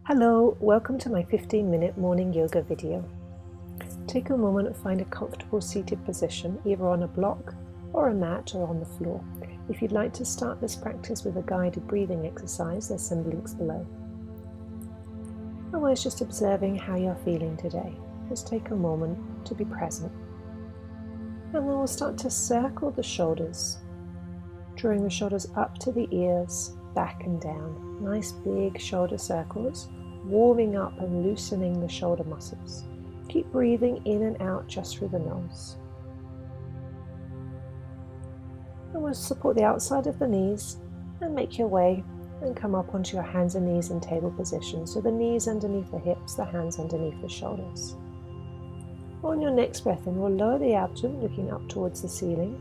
Hello, welcome to my 15-minute morning yoga video. Take a moment and find a comfortable seated position, either on a block or a mat or on the floor. If you'd like to start this practice with a guided breathing exercise, there's some links below. Otherwise, just observing how you're feeling today. Just take a moment to be present. And then we'll start to circle the shoulders, drawing the shoulders up to the ears, back and down. Nice big shoulder circles, warming up and loosening the shoulder muscles. Keep breathing in and out just through the nose. And we'll support the outside of the knees and make your way and come up onto your hands and knees in table position. So the knees underneath the hips, the hands underneath the shoulders. On your next breath in, we'll lower the abdomen, looking up towards the ceiling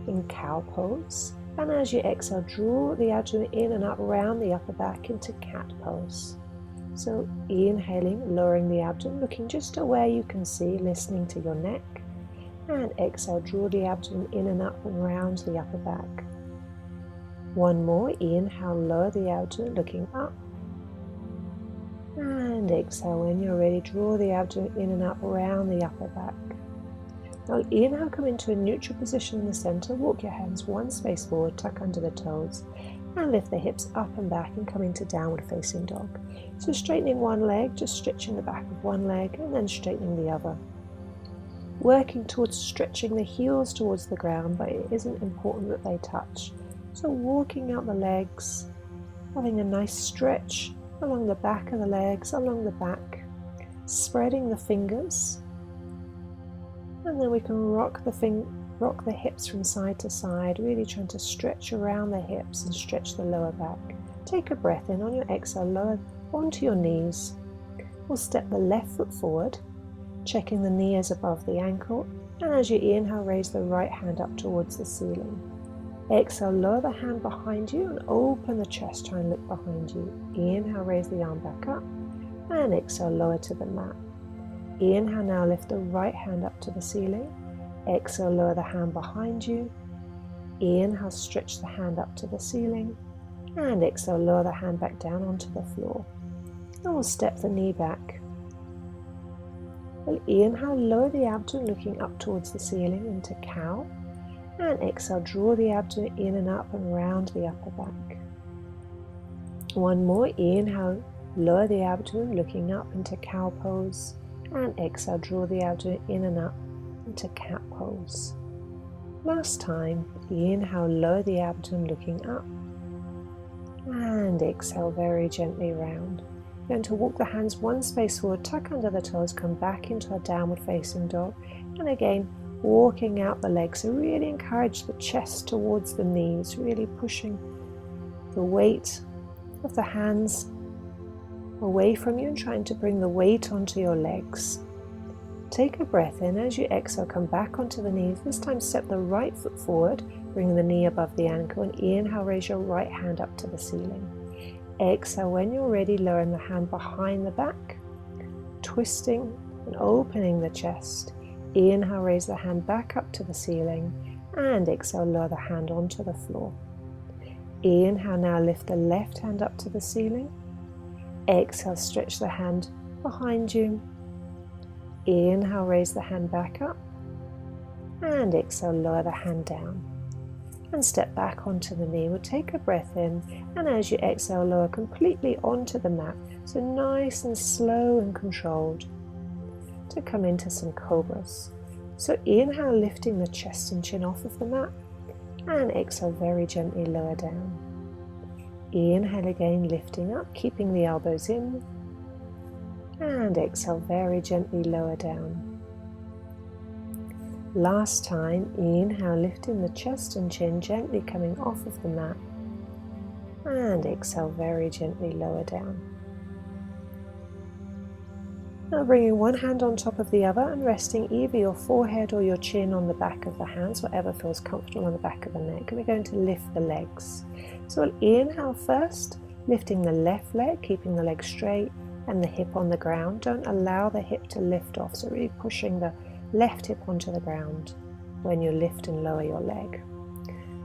in cow pose. And as you exhale, draw the abdomen in and up around the upper back into cat pose. So inhaling, lowering the abdomen, looking just to where you can see, listening to your neck. And exhale, draw the abdomen in and up and round the upper back. One more, inhale, lower the abdomen, looking up. And exhale, when you're ready, draw the abdomen in and up around the upper back. Now inhale, come into a neutral position in the center, walk your hands one space forward, tuck under the toes, and lift the hips up and back and come into downward facing dog. So straightening one leg, just stretching the back of one leg and then straightening the other. Working towards stretching the heels towards the ground, but it isn't important that they touch. So walking out the legs, having a nice stretch along the back of the legs, along the back, spreading the fingers. And then we can rock the hips from side to side, really trying to stretch around the hips and stretch the lower back. Take a breath in. On your exhale, lower onto your knees. We'll step the left foot forward, checking the knee is above the ankle. And as you inhale, raise the right hand up towards the ceiling. Exhale, lower the hand behind you and open the chest. Try and look behind you. Inhale, raise the arm back up. And exhale, lower to the mat. Inhale, now lift the right hand up to the ceiling. Exhale, lower the hand behind you. Inhale, stretch the hand up to the ceiling. And exhale, lower the hand back down onto the floor. And we'll step the knee back. We'll inhale, lower the abdomen, looking up towards the ceiling into cow. And exhale, draw the abdomen in and up and round the upper back. One more. Inhale, lower the abdomen, looking up into cow pose. And exhale, draw the abdomen in and up into cat pose. Last time, inhale, lower the abdomen, looking up. And exhale, very gently round. You're going to walk the hands one space forward, tuck under the toes, come back into a downward facing dog. And again, walking out the legs. So really encourage the chest towards the knees, really pushing the weight of the hands away from you and trying to bring the weight onto your legs. Take a breath in. As you exhale, come back onto the knees. This time step the right foot forward, bring the knee above the ankle, and inhale, raise your right hand up to the ceiling. Exhale, when you're ready, lowering the hand behind the back, twisting and opening the chest. Inhale, raise the hand back up to the ceiling, and exhale, lower the hand onto the floor. Inhale, now lift the left hand up to the ceiling. Exhale, stretch the hand behind you. Inhale, raise the hand back up. And exhale, lower the hand down. And step back onto the knee. We'll take a breath in. And as you exhale, lower completely onto the mat. So nice and slow and controlled to come into some cobras. So inhale, lifting the chest and chin off of the mat. And exhale, very gently lower down. Inhale again, lifting up, keeping the elbows in. And exhale, very gently lower down. Last time, inhale, lifting the chest and chin, gently coming off of the mat. And exhale, very gently lower down. Now bringing one hand on top of the other and resting either your forehead or your chin on the back of the hands, whatever feels comfortable on the back of the neck. And we're going to lift the legs. So we'll inhale first, lifting the left leg, keeping the leg straight and the hip on the ground. Don't allow the hip to lift off, so really pushing the left hip onto the ground when you lift and lower your leg.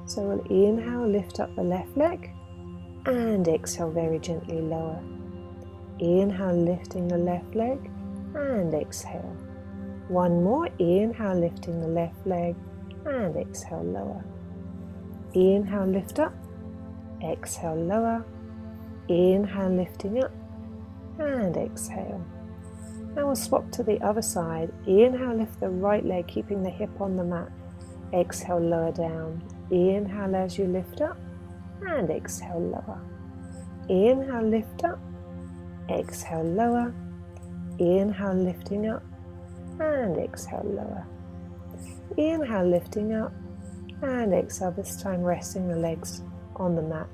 So we'll inhale, lift up the left leg, and exhale very gently lower. Inhale, lifting the left leg, and exhale. One more. Inhale, lifting the left leg, and exhale, lower. Inhale, lift up. Exhale, lower. Inhale, lifting up, and exhale. Now we'll swap to the other side. Inhale, lift the right leg, keeping the hip on the mat. Exhale, lower down. Inhale as you lift up, and exhale, lower. Inhale, lift up. Exhale, lower. Inhale, lifting up, and exhale, lower. Inhale, lifting up, and exhale, this time resting the legs on the mat.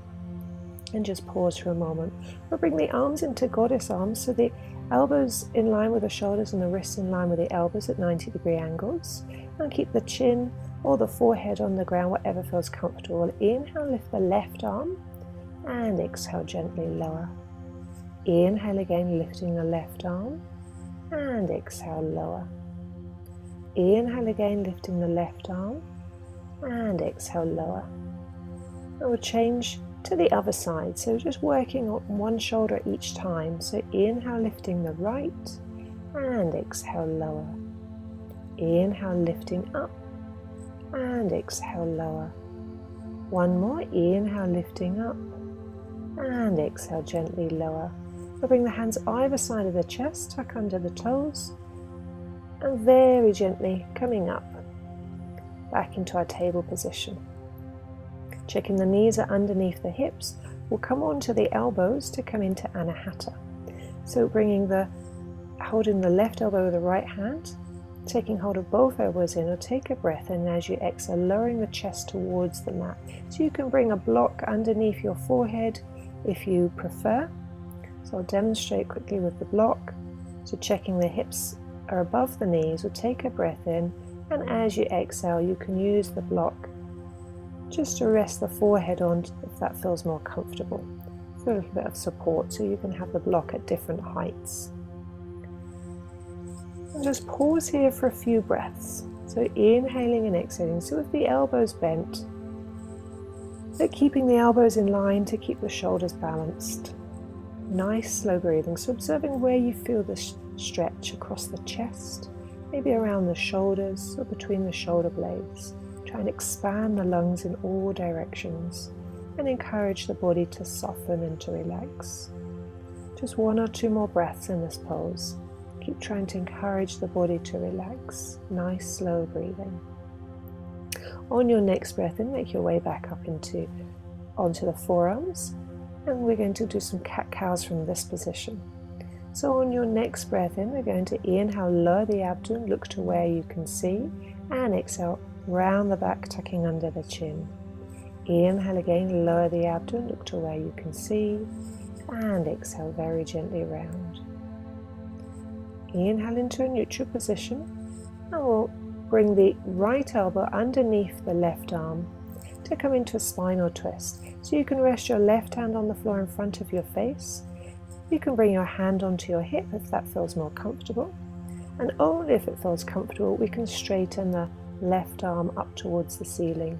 And just pause for a moment. We'll bring the arms into goddess arms, so the elbows in line with the shoulders and the wrists in line with the elbows at 90-degree angles. And keep the chin or the forehead on the ground, whatever feels comfortable. Inhale, lift the left arm, and exhale, gently lower. Inhale again, lifting the left arm, and exhale, lower. Inhale again, lifting the left arm, and exhale, lower. And we'll change to the other side, so just working on one shoulder each time. So inhale, lifting the right, and exhale, lower. Inhale, lifting up, and exhale, lower. One more. Inhale, lifting up, and exhale, gently lower. We'll bring the hands either side of the chest, tuck under the toes, and very gently coming up back into our table position. Checking the knees are underneath the hips. We'll come onto the elbows to come into Anahata. So holding the left elbow with the right hand, taking hold of both elbows in, or take a breath in as you exhale, lowering the chest towards the mat. So you can bring a block underneath your forehead if you prefer. So I'll demonstrate quickly with the block. So checking the hips are above the knees, we'll take a breath in, and as you exhale, you can use the block just to rest the forehead on if that feels more comfortable. For a little bit of support, so you can have the block at different heights. And just pause here for a few breaths. So inhaling and exhaling. So with the elbows bent, but keeping the elbows in line to keep the shoulders balanced. Nice slow breathing. So observing where you feel the stretch across the chest, maybe around the shoulders or between the shoulder blades. Try and expand the lungs in all directions and encourage the body to soften and to relax. Just one or two more breaths in this pose. Keep trying to encourage the body to relax. Nice slow breathing. On your next breath in, make your way back up onto the forearms, and we're going to do some cat-cows from this position. So on your next breath in, we're going to inhale, lower the abdomen, look to where you can see, and exhale, round the back, tucking under the chin. Inhale again, lower the abdomen, look to where you can see, and exhale very gently round. Inhale into a neutral position, and we'll bring the right elbow underneath the left arm to come into a spinal twist. So you can rest your left hand on the floor in front of your face. You can bring your hand onto your hip if that feels more comfortable. And only if it feels comfortable, we can straighten the left arm up towards the ceiling.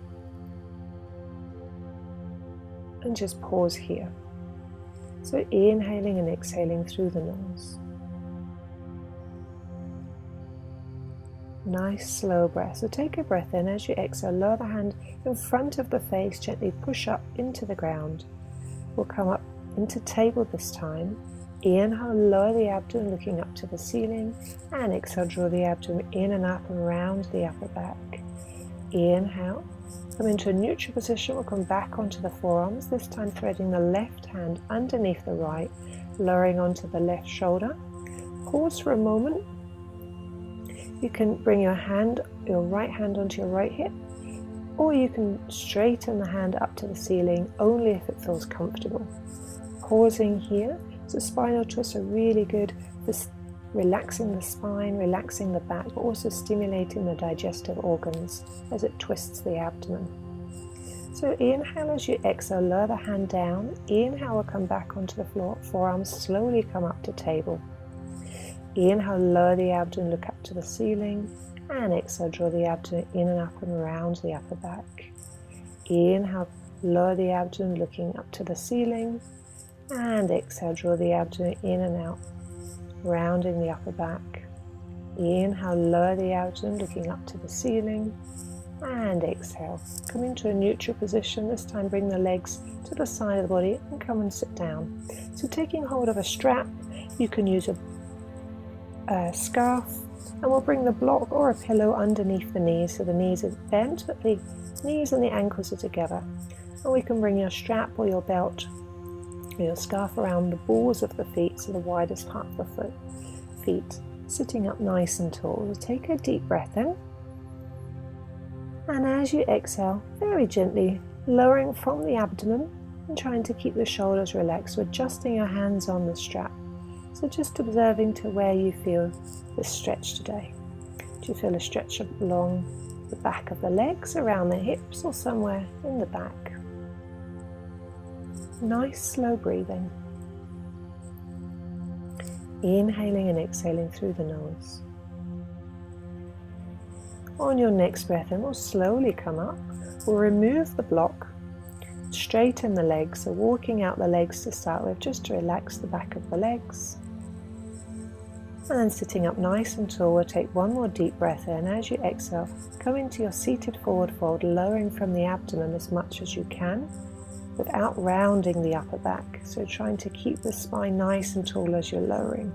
And just pause here. So inhaling and exhaling through the nose. Nice slow breath. So take a breath in. As you exhale, lower the hand in front of the face, gently push up into the ground. We'll come up into table this time. Inhale, lower the abdomen, looking up to the ceiling, and exhale, draw the abdomen in and up and round the upper back. Inhale, come into a neutral position. We'll come back onto the forearms, this time threading the left hand underneath the right, lowering onto the left shoulder. Pause for a moment. You can bring your right hand onto your right hip, or you can straighten the hand up to the ceiling only if it feels comfortable. Pausing here. So spinal twists are really good for relaxing the spine, relaxing the back, but also stimulating the digestive organs as it twists the abdomen. So inhale as you exhale, lower the hand down. Inhale, we'll come back onto the floor, forearms slowly come up to table. Inhale, lower the abdomen, look up to the ceiling, and exhale, draw the abdomen in and up and around the upper back. Inhale, lower the abdomen, looking up to the ceiling, And exhale, draw the abdomen in and out, rounding the upper back. Inhale, lower the abdomen, looking up to the ceiling. And exhale, come into a neutral position. This time bring the legs to the side of the body and come and sit down. So taking hold of a strap, you can use a scarf, and we'll bring the block or a pillow underneath the knees so the knees are bent but the knees and the ankles are together. And we can bring your strap or your belt or your scarf around the balls of the feet, so the widest part of the feet, sitting up nice and tall. We'll take a deep breath in, and as you exhale, very gently lowering from the abdomen and trying to keep the shoulders relaxed, so adjusting your hands on the strap. So just observing to where you feel the stretch today. Do you feel a stretch along the back of the legs, around the hips, or somewhere in the back? Nice slow breathing. Inhaling and exhaling through the nose. On your next breath in, we'll slowly come up. We'll remove the block, straighten the legs, so walking out the legs to start with, just to relax the back of the legs. And then sitting up nice and tall, we'll take one more deep breath in. As you exhale, come into your seated forward fold, lowering from the abdomen as much as you can, without rounding the upper back. So trying to keep the spine nice and tall as you're lowering,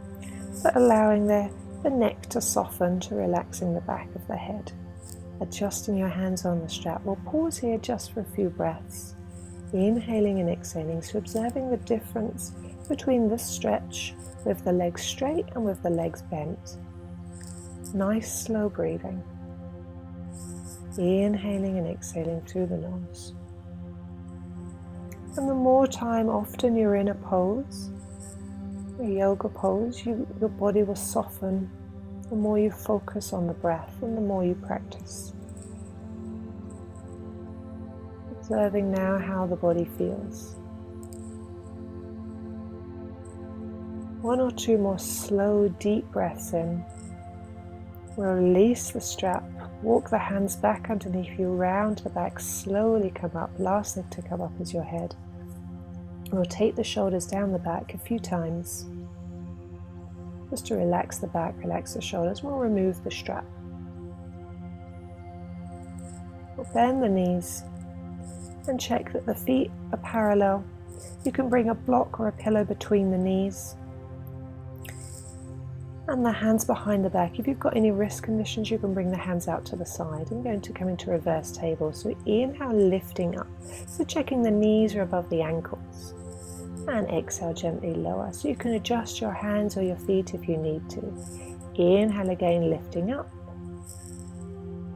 but allowing the neck to soften, to relaxing the back of the head. Adjusting your hands on the strap. We'll pause here just for a few breaths. Inhaling and exhaling, so observing the difference between this stretch with the legs straight and with the legs bent. Nice slow breathing. Inhaling and exhaling through the nose. And the more time often you're in a pose, a yoga pose, your body will soften the more you focus on the breath and the more you practice. Observing now how the body feels. One or two more slow, deep breaths in. Release the strap. Walk the hands back underneath you, round the back, slowly come up. Last leg to come up is your head. Rotate the shoulders down the back a few times. Just to relax the back, relax the shoulders. We'll remove the strap. We'll bend the knees and check that the feet are parallel. You can bring a block or a pillow between the knees and the hands behind the back. If you've got any wrist conditions, you can bring the hands out to the side. I'm going to come into reverse table. So inhale, lifting up. So checking the knees are above the ankles. And exhale, gently lower. So you can adjust your hands or your feet if you need to. Inhale again, lifting up.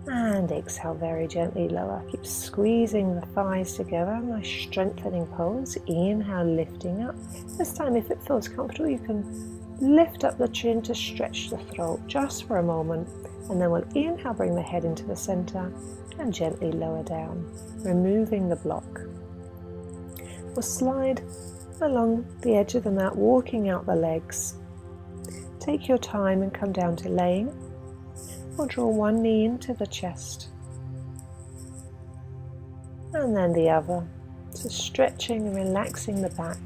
And exhale, very gently lower. Keep squeezing the thighs together. Nice strengthening pose. Inhale, lifting up. This time, if it feels comfortable, you can lift up the chin to stretch the throat just for a moment, and then we'll inhale, bring the head into the center and gently lower down, removing the block. We'll slide along the edge of the mat, walking out the legs. Take your time and come down to laying. We'll draw one knee into the chest and then the other, so stretching and relaxing the back.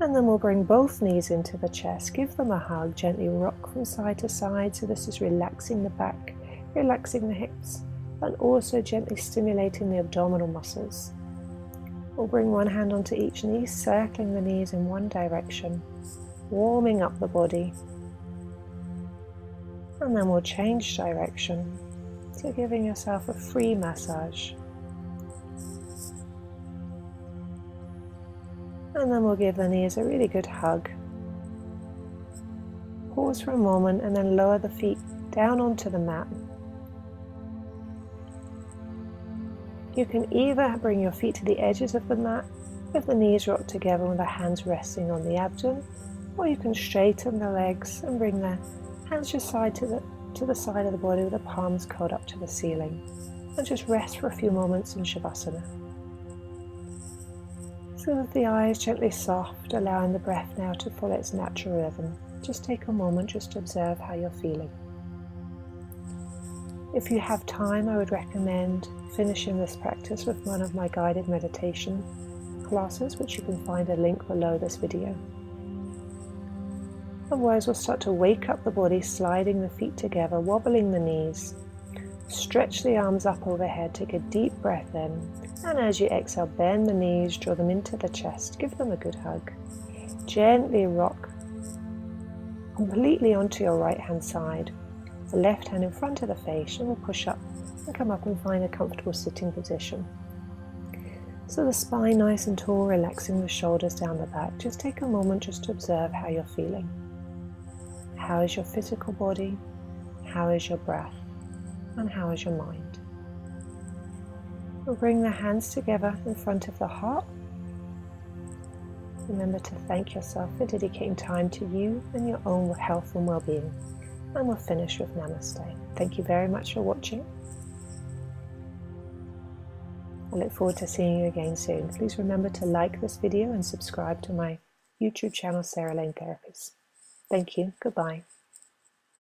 And then we'll bring both knees into the chest, give them a hug, gently rock from side to side. So this is relaxing the back, relaxing the hips, and also gently stimulating the abdominal muscles. We'll bring one hand onto each knee, circling the knees in one direction, warming up the body. And then we'll change direction, so giving yourself a free massage. And then we'll give the knees a really good hug. Pause for a moment and then lower the feet down onto the mat. You can either bring your feet to the edges of the mat with the knees rocked together with the hands resting on the abdomen, or you can straighten the legs and bring the hands just to the side of the body with the palms curled up to the ceiling. And just rest for a few moments in Shavasana. So with the eyes gently soft, allowing the breath now to follow its natural rhythm. Just take a moment just to observe how you're feeling. If you have time, I would recommend finishing this practice with one of my guided meditations. classes, which you can find a link below this video. Otherwise, we'll start to wake up the body, sliding the feet together, wobbling the knees. Stretch the arms up overhead, take a deep breath in, and as you exhale, bend the knees, draw them into the chest, give them a good hug. Gently rock completely onto your right hand side, the left hand in front of the face, and we'll push up and come up and find a comfortable sitting position. So the spine nice and tall, relaxing the shoulders down the back. Just take a moment just to observe how you're feeling. How is your physical body? How is your breath? And how is your mind? We'll bring the hands together in front of the heart. Remember to thank yourself for dedicating time to you and your own health and well-being. And we'll finish with Namaste. Thank you very much for watching. I look forward to seeing you again soon. Please remember to like this video and subscribe to my YouTube channel, Sarah Lane Therapies. Thank you. Goodbye.